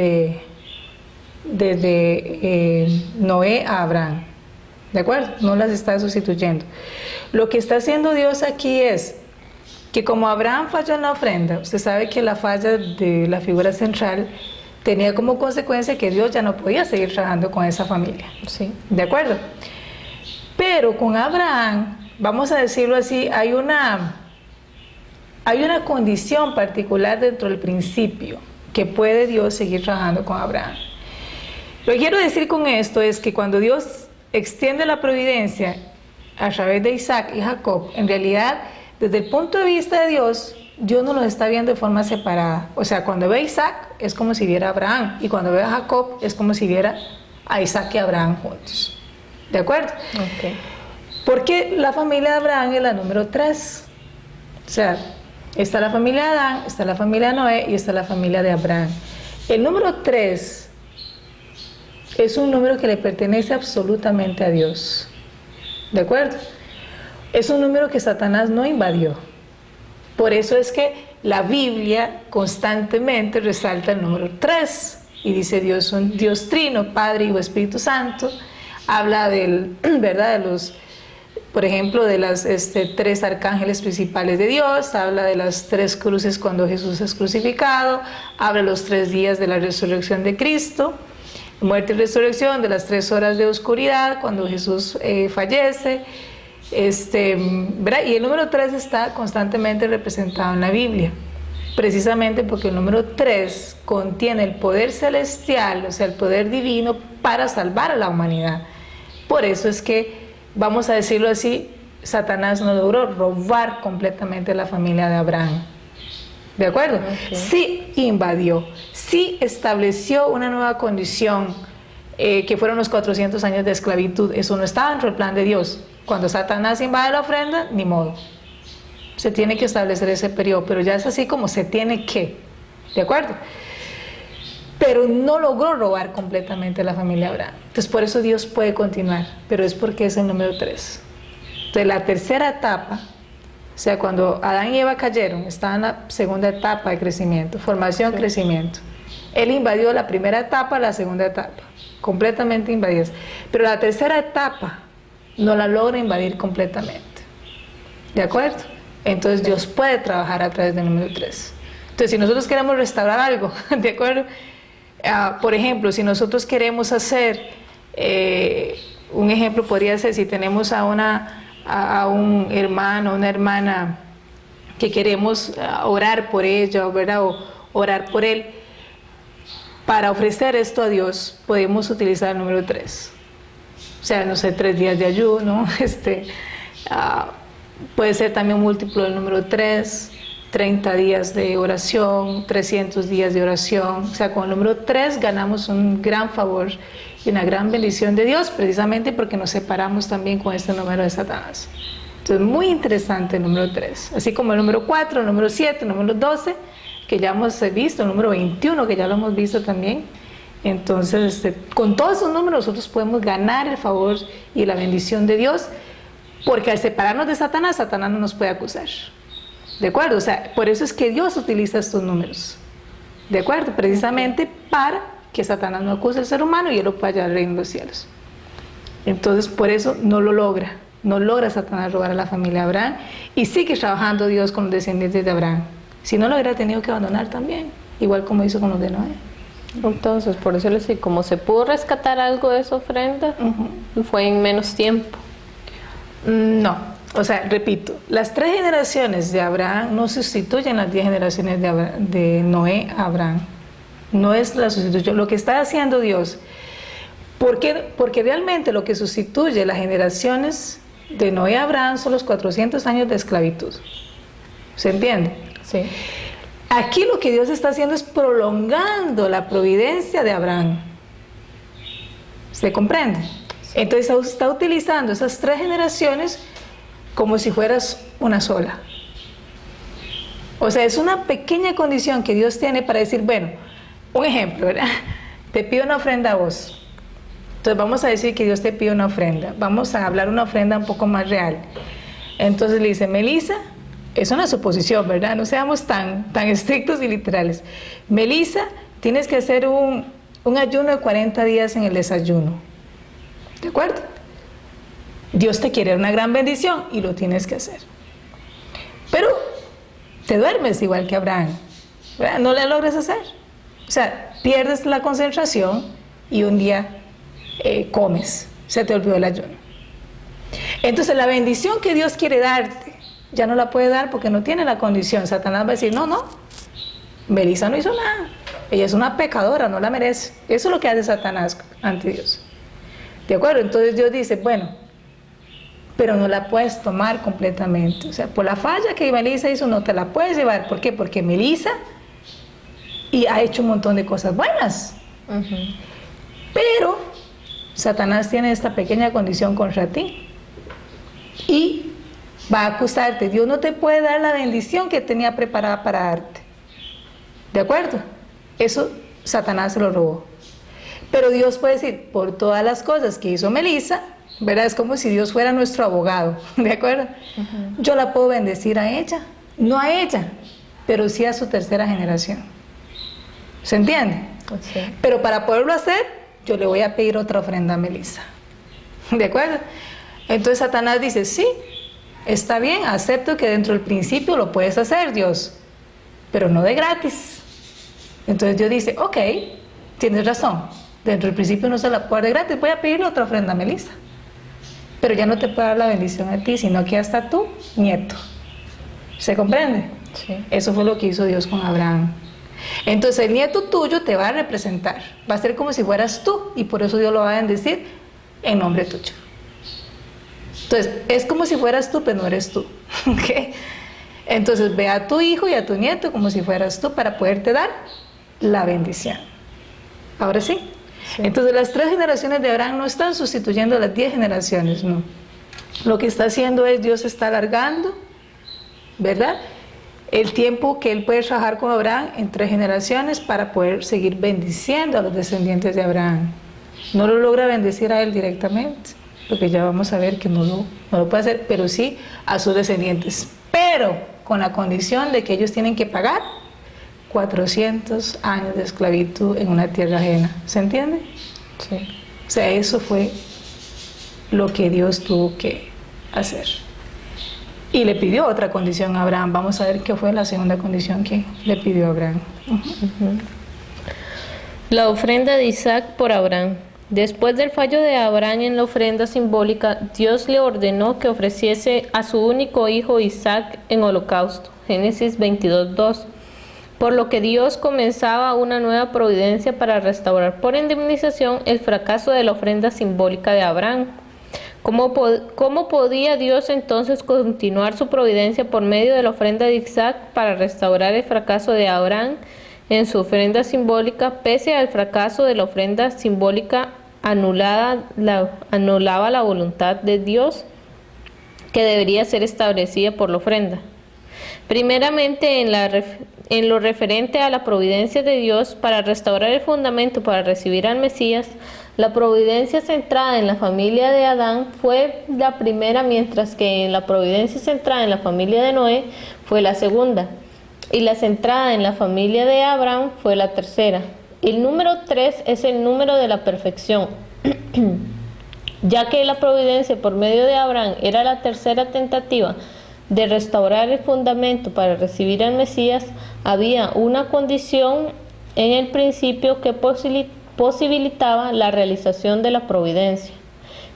desde Noé a Abraham. ¿De acuerdo? No las está sustituyendo. Lo que está haciendo Dios aquí es que como Abraham falló en la ofrenda, usted sabe que la falla de la figura central tenía como consecuencia que Dios ya no podía seguir trabajando con esa familia. Sí. ¿De acuerdo? Pero con Abraham, vamos a decirlo así, hay una condición particular dentro del principio que puede Dios seguir trabajando con Abraham. Lo que quiero decir con esto es que cuando Dios extiende la providencia a través de Isaac y Jacob, en realidad, desde el punto de vista de Dios, Dios no los está viendo de forma separada. O sea, cuando ve a Isaac es como si viera a Abraham, y cuando ve a Jacob es como si viera a Isaac y a Abraham juntos. ¿De acuerdo? Okay. Porque la familia de Abraham es la número 3. O sea, está la familia de Adán, está la familia de Noé y está la familia de Abraham. El número 3 es un número que le pertenece absolutamente a Dios. ¿De acuerdo? Es un número que Satanás no invadió. Por eso es que la Biblia constantemente resalta el número 3 y dice Dios es un Dios trino, Padre, Hijo, Espíritu Santo. Habla ¿verdad? De los, por ejemplo, de las 3 arcángeles principales de Dios, habla de las 3 cruces cuando Jesús es crucificado, habla de los 3 días de la resurrección de Cristo, muerte y resurrección, de las 3 horas de oscuridad cuando Jesús fallece, ¿verdad? Y el número 3 está constantemente representado en la Biblia, precisamente porque el número 3 contiene el poder celestial, o sea, el poder divino para salvar a la humanidad. Por eso es que, vamos a decirlo así, Satanás no logró robar completamente la familia de Abraham. ¿De acuerdo? Okay. Sí invadió, sí estableció una nueva condición, que fueron los 400 años de esclavitud. Eso no estaba dentro del plan de Dios. Cuando Satanás invade la ofrenda, ni modo. Se tiene que establecer ese periodo, pero ya es así como se tiene que. ¿De acuerdo? Pero no logró robar completamente la familia de Abraham. Entonces por eso Dios puede continuar, pero es porque es el número 3. Entonces la tercera etapa, o sea, cuando Adán y Eva cayeron, estaba en la segunda etapa de crecimiento, formación, sí. Crecimiento. Él invadió la primera etapa, la segunda etapa, completamente invadidas. Pero la tercera etapa no la logra invadir completamente. ¿De acuerdo? Entonces Dios puede trabajar a través del número 3. Entonces si nosotros queremos restaurar algo, ¿de acuerdo? Por ejemplo, si nosotros queremos hacer, un ejemplo podría ser si tenemos a un hermano, una hermana que queremos orar por ella, ¿verdad? O orar por él, para ofrecer esto a Dios podemos utilizar el número 3. O sea, no sé, 3 días de ayuno, puede ser también múltiplo del número 3, 30 días de oración, 300 días de oración. O sea, con el número 3 ganamos un gran favor y una gran bendición de Dios, precisamente porque nos separamos también con este número de Satanás. Entonces, muy interesante el número 3. Así como el número 4, el número 7, el número 12, que ya hemos visto, el número 21, que ya lo hemos visto también. Entonces, con todos esos números nosotros podemos ganar el favor y la bendición de Dios, porque al separarnos de Satanás, Satanás no nos puede acusar. ¿De acuerdo? O sea, por eso es que Dios utiliza estos números. ¿De acuerdo? Precisamente para que Satanás no acuse al ser humano y él lo pueda llevar al reino de los cielos. Entonces, por eso no lo logra. No logra Satanás robar a la familia de Abraham y sigue trabajando Dios con los descendientes de Abraham. Si no, lo hubiera tenido que abandonar también, igual como hizo con los de Noé. Entonces, por eso les digo, como se pudo rescatar algo de esa ofrenda, fue en menos tiempo. No, o sea, repito, las 3 generaciones de Abraham no sustituyen las 10 generaciones de Noé a Abraham. No es la sustitución. Lo que está haciendo Dios, porque realmente lo que sustituye las generaciones de Noé a Abraham son los 400 años de esclavitud. ¿Se entiende? Sí. Aquí lo que Dios está haciendo es prolongando la providencia de Abraham. ¿Se comprende? Sí. Entonces está utilizando esas 3 generaciones como si fueras una sola. O sea, es una pequeña condición que Dios tiene para decir, bueno, un ejemplo, ¿verdad? Te pido una ofrenda a vos. Entonces vamos a decir que Dios te pide una ofrenda. Vamos a hablar una ofrenda un poco más real. Entonces le dice, Melissa, es una suposición, ¿verdad? No seamos tan estrictos y literales. Melissa, tienes que hacer un ayuno de 40 días en el desayuno. ¿De acuerdo? Dios te quiere una gran bendición y lo tienes que hacer. Pero te duermes igual que Abraham, ¿verdad? No la logras hacer. O sea, pierdes la concentración y un día comes. Se te olvidó el ayuno. Entonces la bendición que Dios quiere darte, ya no la puede dar porque no tiene la condición. Satanás va a decir, no, Melissa no hizo nada. Ella es una pecadora, no la merece. Eso es lo que hace Satanás ante Dios. ¿De acuerdo? Entonces Dios dice, bueno, pero no la puedes tomar completamente. O sea, por la falla que Melissa hizo, no te la puedes llevar. ¿Por qué? Porque Melissa ha hecho un montón de cosas buenas. Pero Satanás tiene esta pequeña condición contra ti. Y va a acusarte. Dios no te puede dar la bendición que tenía preparada para darte. ¿De acuerdo? Eso Satanás se lo robó. Pero Dios puede decir, por todas las cosas que hizo Melissa, ¿verdad? Es como si Dios fuera nuestro abogado, ¿de acuerdo? Yo la puedo bendecir a ella, no a ella, pero sí a su tercera generación. ¿Se entiende? Sí. Pero para poderlo hacer, yo le voy a pedir otra ofrenda a Melissa. ¿De acuerdo? Entonces Satanás dice, sí, está bien, acepto que dentro del principio lo puedes hacer, Dios, pero no de gratis. Entonces Dios dice, ok, tienes razón, dentro del principio no se la puedo dar de gratis, voy a pedirle otra ofrenda a Melissa. Pero ya no te puedo dar la bendición a ti, sino que hasta tu nieto. ¿Se comprende? Sí. Eso fue lo que hizo Dios con Abraham. Entonces el nieto tuyo te va a representar, va a ser como si fueras tú, y por eso Dios lo va a bendecir en nombre tuyo. Entonces es como si fueras tú, pero no eres tú. ¿Okay? Entonces ve a tu hijo y a tu nieto como si fueras tú para poderte dar la bendición. Ahora sí. Entonces las 3 generaciones de Abraham no están sustituyendo las 10 generaciones, no. Lo que está haciendo es Dios está alargando, ¿verdad?, el tiempo que él puede trabajar con Abraham en 3 generaciones para poder seguir bendiciendo a los descendientes de Abraham. No lo logra bendecir a él directamente, porque ya vamos a ver que no lo puede hacer, pero sí a sus descendientes, pero con la condición de que ellos tienen que pagar 400 años de esclavitud en una tierra ajena. ¿Se entiende? Sí. O sea, eso fue lo que Dios tuvo que hacer. Y le pidió otra condición a Abraham. Vamos a ver qué fue la segunda condición que le pidió a Abraham. La ofrenda de Isaac por Abraham. Después del fallo de Abraham en la ofrenda simbólica, Dios le ordenó que ofreciese a su único hijo Isaac en holocausto. Génesis 22:2. Por lo que Dios comenzaba una nueva providencia para restaurar por indemnización el fracaso de la ofrenda simbólica de Abraham. ¿Cómo podía Dios entonces continuar su providencia por medio de la ofrenda de Isaac para restaurar el fracaso de Abraham en su ofrenda simbólica, pese al fracaso de la ofrenda simbólica anulaba la voluntad de Dios que debería ser establecida por la ofrenda? Primeramente, en lo referente a la providencia de Dios para restaurar el fundamento para recibir al Mesías, la providencia centrada en la familia de Adán fue la primera, mientras que en la providencia centrada en la familia de Noé fue la segunda, y la centrada en la familia de Abraham fue la tercera. El número 3 es el número de la perfección, ya que la providencia por medio de Abraham era la tercera tentativa de restaurar el fundamento para recibir al Mesías. Había una condición en el principio que posibilitaba la realización de la providencia.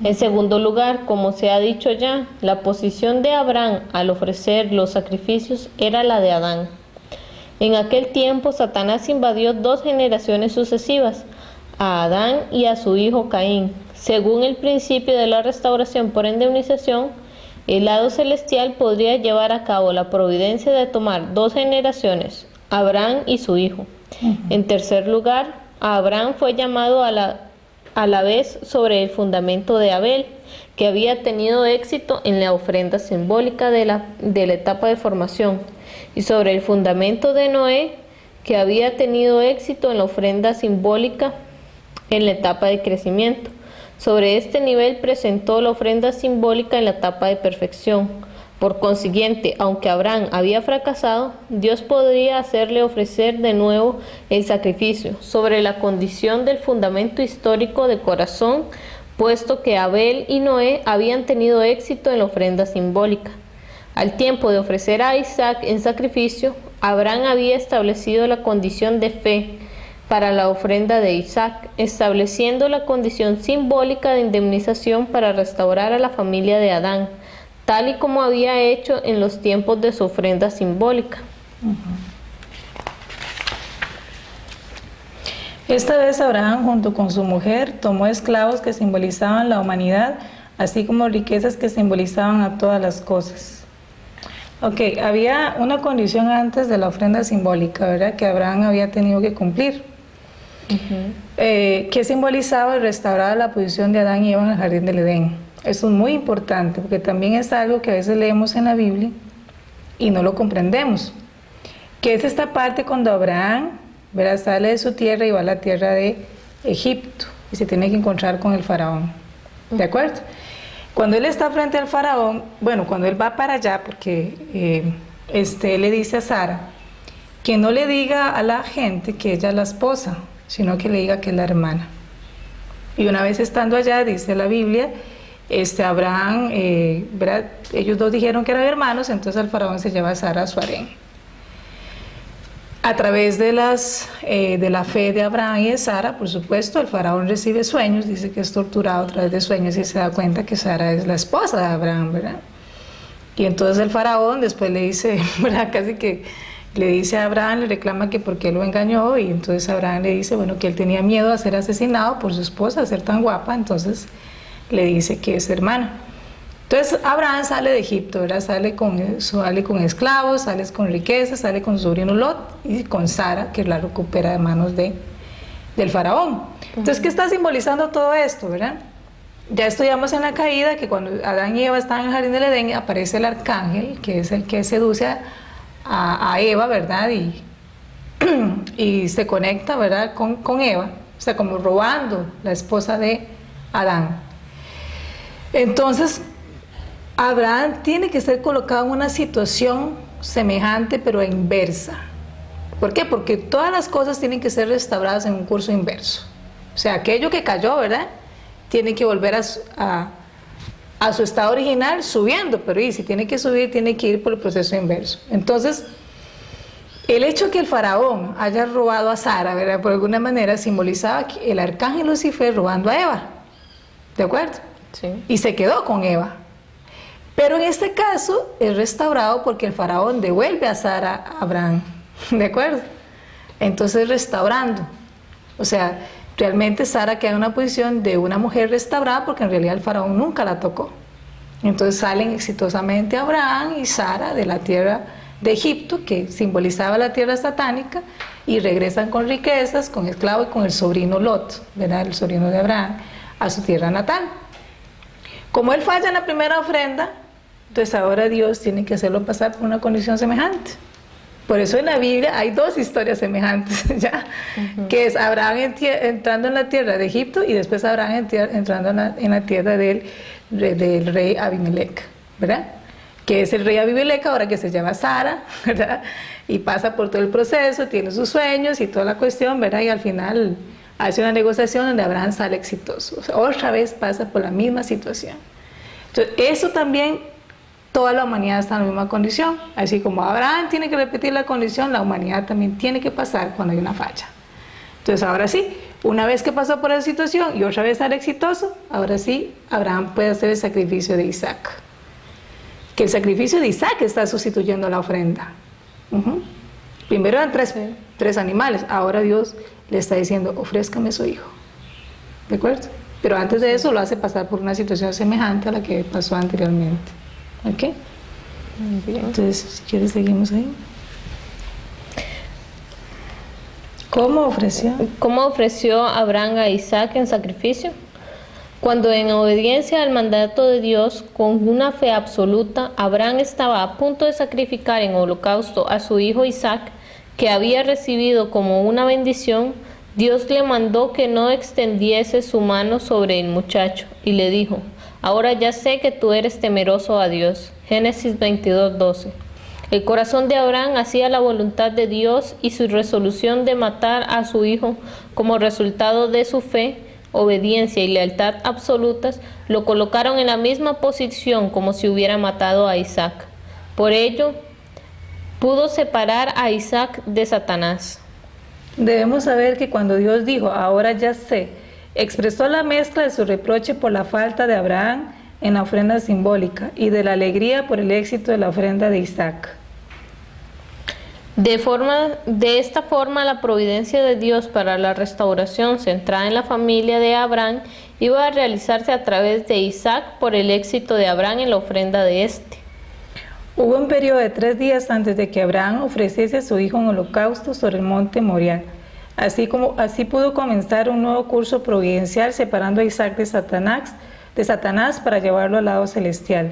En segundo lugar, como se ha dicho ya, la posición de Abraham al ofrecer los sacrificios era la de Adán. En aquel tiempo, Satanás invadió 2 generaciones sucesivas, a Adán y a su hijo Caín. Según el principio de la restauración por indemnización, el lado celestial podría llevar a cabo la providencia de tomar 2 generaciones, Abraham y su hijo. En tercer lugar, Abraham fue llamado a la vez sobre el fundamento de Abel, que había tenido éxito en la ofrenda simbólica de la etapa de formación, y sobre el fundamento de Noé, que había tenido éxito en la ofrenda simbólica en la etapa de crecimiento. Sobre este nivel presentó la ofrenda simbólica en la etapa de perfección. Por consiguiente, aunque Abraham había fracasado, Dios podría hacerle ofrecer de nuevo el sacrificio, sobre la condición del fundamento histórico de corazón, puesto que Abel y Noé habían tenido éxito en la ofrenda simbólica. Al tiempo de ofrecer a Isaac en sacrificio, Abraham había establecido la condición de fe para la ofrenda de Isaac, estableciendo la condición simbólica de indemnización para restaurar a la familia de Adán, tal y como había hecho en los tiempos de su ofrenda simbólica. Esta vez Abraham, junto con su mujer, tomó esclavos que simbolizaban la humanidad, así como riquezas que simbolizaban a todas las cosas. Ok, había una condición antes de la ofrenda simbólica, ¿verdad?, que Abraham había tenido que cumplir. Que simbolizaba y restauraba la posición de Adán y Eva en el jardín del Edén. Eso es muy importante, porque también es algo que a veces leemos en la Biblia y no lo comprendemos. Que es esta parte cuando Abraham, ¿verdad?, sale de su tierra y va a la tierra de Egipto y se tiene que encontrar con el faraón. ¿De acuerdo? Cuando él está frente al faraón, bueno, cuando él va para allá, porque él le dice a Sara que no le diga a la gente que ella es la esposa, sino que le diga que es la hermana. Y una vez estando allá, dice la Biblia, Abraham, ¿verdad?, ellos dos dijeron que eran hermanos, entonces el faraón se lleva a Sara a su harén. A través de la fe de Abraham y de Sara, por supuesto, el faraón recibe sueños, dice que es torturado a través de sueños y se da cuenta que Sara es la esposa de Abraham, ¿verdad? Y entonces el faraón después le dice, ¿verdad?, casi que le dice a Abraham, le reclama que por qué lo engañó, y entonces Abraham le dice, bueno, que él tenía miedo a ser asesinado por su esposa, a ser tan guapa, entonces le dice que es hermana. Entonces Abraham sale de Egipto, ¿verdad? Sale con esclavos, sale con riquezas, sale con su sobrino Lot y con Sara, que la recupera de manos del faraón. Entonces, ¿qué está simbolizando todo esto, verdad? Ya estudiamos en la caída que cuando Adán y Eva estaban en el jardín del Edén, aparece el arcángel, que es el que seduce a Eva, ¿verdad? Y se conecta, ¿verdad?, con Eva, o sea, como robando la esposa de Adán. Entonces, Abraham tiene que ser colocado en una situación semejante pero inversa. ¿Por qué? Porque todas las cosas tienen que ser restauradas en un curso inverso. O sea, aquello que cayó, ¿verdad?, tiene que volver a su estado original subiendo, pero si tiene que subir, tiene que ir por el proceso inverso. Entonces, el hecho que el faraón haya robado a Sara, ¿verdad?, por alguna manera simbolizaba que el arcángel Lucifer robando a Eva. ¿De acuerdo? Sí. Y se quedó con Eva. Pero en este caso es restaurado porque el faraón devuelve a Sara a Abraham, ¿de acuerdo? Entonces restaurando, o sea, realmente Sara queda en una posición de una mujer restaurada porque en realidad el faraón nunca la tocó. Entonces salen exitosamente Abraham y Sara de la tierra de Egipto, que simbolizaba la tierra satánica, y regresan con riquezas, con esclavos y con el sobrino Lot, ¿verdad?, el sobrino de Abraham, a su tierra natal. Como él falla en la primera ofrenda, entonces ahora Dios tiene que hacerlo pasar por una condición semejante. Por eso en la Biblia hay dos historias semejantes, ¿ya? Que es Abraham entrando en la tierra de Egipto y después Abraham entrando en la tierra del rey Abimelech, ¿verdad? Que es el rey Abimelech ahora que se llama Sara, ¿verdad? Y pasa por todo el proceso, tiene sus sueños y toda la cuestión, ¿verdad? Y al final hace una negociación donde Abraham sale exitoso. O sea, otra vez pasa por la misma situación. Entonces, eso también, toda la humanidad está en la misma condición. Así como Abraham tiene que repetir la condición, la humanidad también tiene que pasar cuando hay una falla. Entonces, ahora sí, una vez que pasó por esa situación y otra vez sale exitoso, ahora sí, Abraham puede hacer el sacrificio de Isaac. Que el sacrificio de Isaac está sustituyendo la ofrenda. Primero eran tres animales, ahora Dios le está diciendo, ofrézcame su hijo. ¿De acuerdo? Pero antes de eso lo hace pasar por una situación semejante a la que pasó anteriormente. ¿Ok? Muy bien. Entonces, si quieres, seguimos ahí. ¿Cómo ofreció? ¿Cómo ofreció Abraham a Isaac en sacrificio? Cuando en obediencia al mandato de Dios, con una fe absoluta, Abraham estaba a punto de sacrificar en holocausto a su hijo Isaac, que había recibido como una bendición, Dios le mandó que no extendiese su mano sobre el muchacho y le dijo, Ahora ya sé que tú eres temeroso a Dios. Génesis 22:12. El corazón de Abraham hacía la voluntad de Dios y su resolución de matar a su hijo como resultado de su fe, obediencia y lealtad absolutas lo colocaron en la misma posición como si hubiera matado a Isaac. Por ello, pudo separar a Isaac de Satanás. Debemos saber que cuando Dios dijo, ahora ya sé, expresó la mezcla de su reproche por la falta de Abraham en la ofrenda simbólica y de la alegría por el éxito de la ofrenda de Isaac. De esta forma, la providencia de Dios para la restauración centrada en la familia de Abraham iba a realizarse a través de Isaac por el éxito de Abraham en la ofrenda de este. Hubo un periodo de 3 días antes de que Abraham ofreciese a su hijo en holocausto sobre el monte Moriah. Así pudo comenzar un nuevo curso providencial separando a Isaac de Satanás para llevarlo al lado celestial.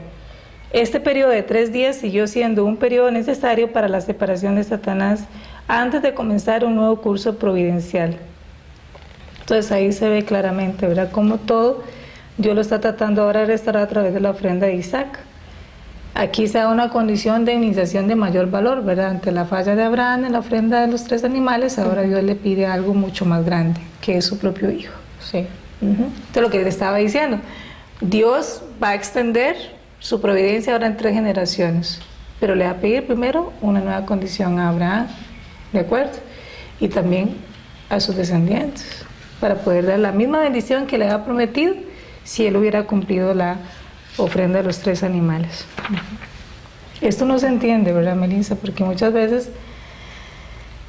Este periodo de 3 días siguió siendo un periodo necesario para la separación de Satanás antes de comenzar un nuevo curso providencial. Entonces ahí se ve claramente, ¿verdad? Cómo todo Dios lo está tratando ahora de restaurar a través de la ofrenda de Isaac. Aquí se da una condición de iniciación de mayor valor, ¿verdad? Ante la falla de Abraham en la ofrenda de los 3 animales, ahora Dios le pide algo mucho más grande, que es su propio hijo. Sí. Entonces lo que le estaba diciendo, Dios va a extender su providencia ahora en 3 generaciones, pero le va a pedir primero una nueva condición a Abraham, ¿de acuerdo? Y también a sus descendientes, para poder dar la misma bendición que le ha prometido si él hubiera cumplido la ofrenda de los 3 animales. Esto no se entiende, ¿verdad, Melissa? Porque muchas veces,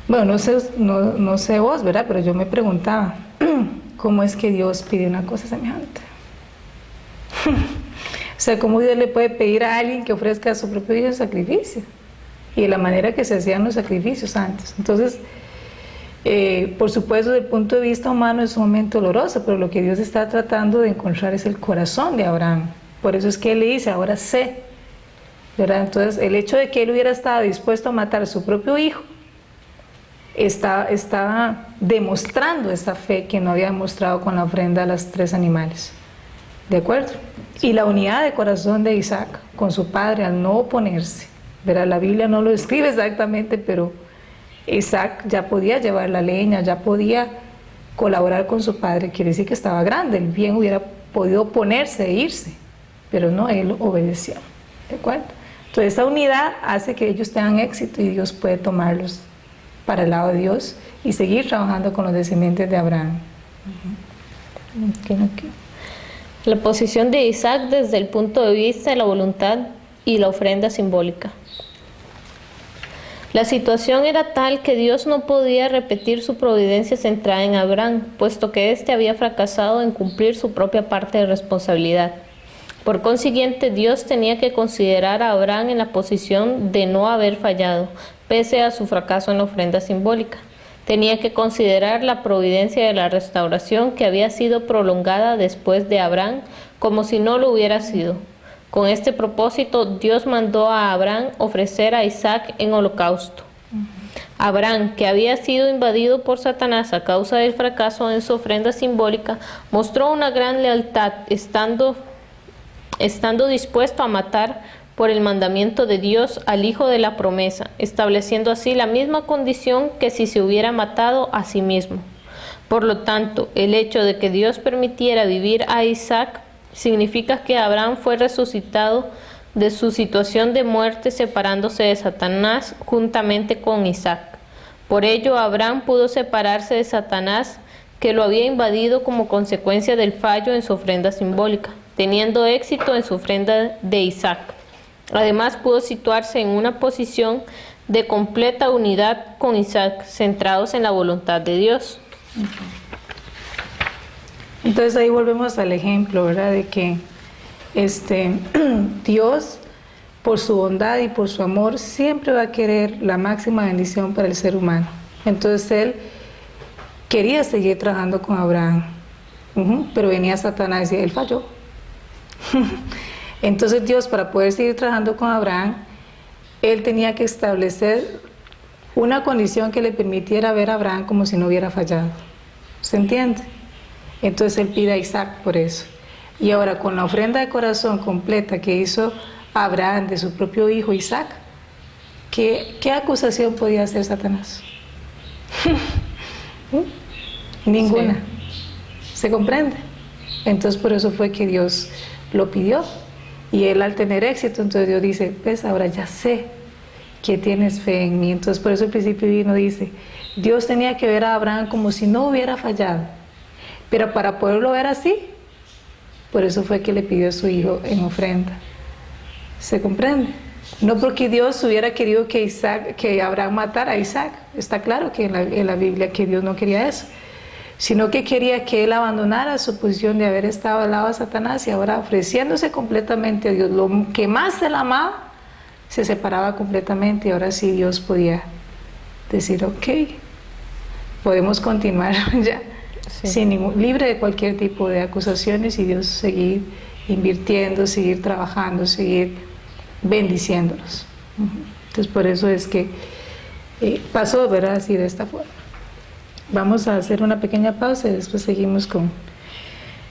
bueno, no sé vos, ¿verdad? Pero yo me preguntaba, ¿cómo es que Dios pide una cosa semejante? O sea, ¿cómo Dios le puede pedir a alguien que ofrezca a su propio hijo en sacrificio? Y de la manera que se hacían los sacrificios antes. Entonces, por supuesto, desde el punto de vista humano es sumamente doloroso, pero lo que Dios está tratando de encontrar es el corazón de Abraham. Por eso es que él le dice, ahora sé, ¿verdad? Entonces, el hecho de que él hubiera estado dispuesto a matar a su propio hijo, estaba demostrando esa fe que no había demostrado con la ofrenda de los 3 animales. ¿De acuerdo? Y la unidad de corazón de Isaac con su padre al no oponerse, ¿verdad? La Biblia no lo describe exactamente, pero Isaac ya podía llevar la leña, ya podía colaborar con su padre, quiere decir que estaba grande, él bien hubiera podido oponerse e irse, pero no, él obedeció, ¿de acuerdo? Entonces esa unidad hace que ellos tengan éxito y Dios puede tomarlos para el lado de Dios y seguir trabajando con los descendientes de Abraham. Okay. La posición de Isaac desde el punto de vista de la voluntad y la ofrenda simbólica. La situación era tal que Dios no podía repetir su providencia centrada en Abraham, puesto que éste había fracasado en cumplir su propia parte de responsabilidad. Por consiguiente, Dios tenía que considerar a Abraham en la posición de no haber fallado, pese a su fracaso en la ofrenda simbólica. Tenía que considerar la providencia de la restauración que había sido prolongada después de Abraham, como si no lo hubiera sido. Con este propósito, Dios mandó a Abraham ofrecer a Isaac en holocausto. Abraham, que había sido invadido por Satanás a causa del fracaso en su ofrenda simbólica, mostró una gran lealtad, estando dispuesto a matar por el mandamiento de Dios al hijo de la promesa, estableciendo así la misma condición que si se hubiera matado a sí mismo. Por lo tanto, el hecho de que Dios permitiera vivir a Isaac significa que Abraham fue resucitado de su situación de muerte separándose de Satanás juntamente con Isaac. Por ello, Abraham pudo separarse de Satanás, que lo había invadido como consecuencia del fallo en su ofrenda simbólica, teniendo éxito en su ofrenda de Isaac. Además, pudo situarse en una posición de completa unidad con Isaac, centrados en la voluntad de Dios. Entonces ahí volvemos al ejemplo, ¿verdad? De que Dios, por su bondad y por su amor, siempre va a querer la máxima bendición para el ser humano. Entonces Él quería seguir trabajando con Abraham, pero venía Satanás y él falló. Entonces Dios, para poder seguir trabajando con Abraham, Él tenía que establecer una condición que le permitiera ver a Abraham como si no hubiera fallado. ¿Se entiende? Entonces Él pide a Isaac por eso. Y ahora con la ofrenda de corazón completa que hizo Abraham de su propio hijo Isaac, ¿qué acusación podía hacer Satanás? Ninguna. ¿Se comprende? Entonces por eso fue que Dios lo pidió. Y él al tener éxito, entonces Dios dice, pues ahora ya sé que tienes fe en mí. Entonces por eso el principio divino dice, Dios tenía que ver a Abraham como si no hubiera fallado. Pero para poderlo ver así, por eso fue que le pidió a su hijo en ofrenda. ¿Se comprende? No porque Dios hubiera querido que Abraham matara a Isaac. Está claro que en la Biblia que Dios no quería eso. Sino que quería que él abandonara su posición de haber estado al lado de Satanás y ahora ofreciéndose completamente a Dios, lo que más él amaba, se separaba completamente y ahora sí Dios podía decir, ok, podemos continuar ya, libre de cualquier tipo de acusaciones y Dios seguir invirtiendo, seguir trabajando, seguir bendiciéndolos. Entonces por eso es que pasó, ¿verdad? Así de esta forma. Vamos a hacer una pequeña pausa y después seguimos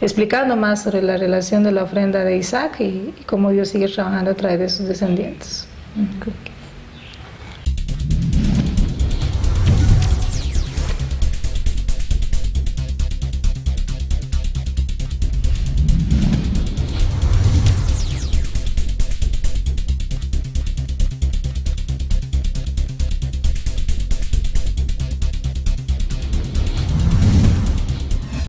explicando más sobre la relación de la ofrenda de Isaac y cómo Dios sigue trabajando a través de sus descendientes.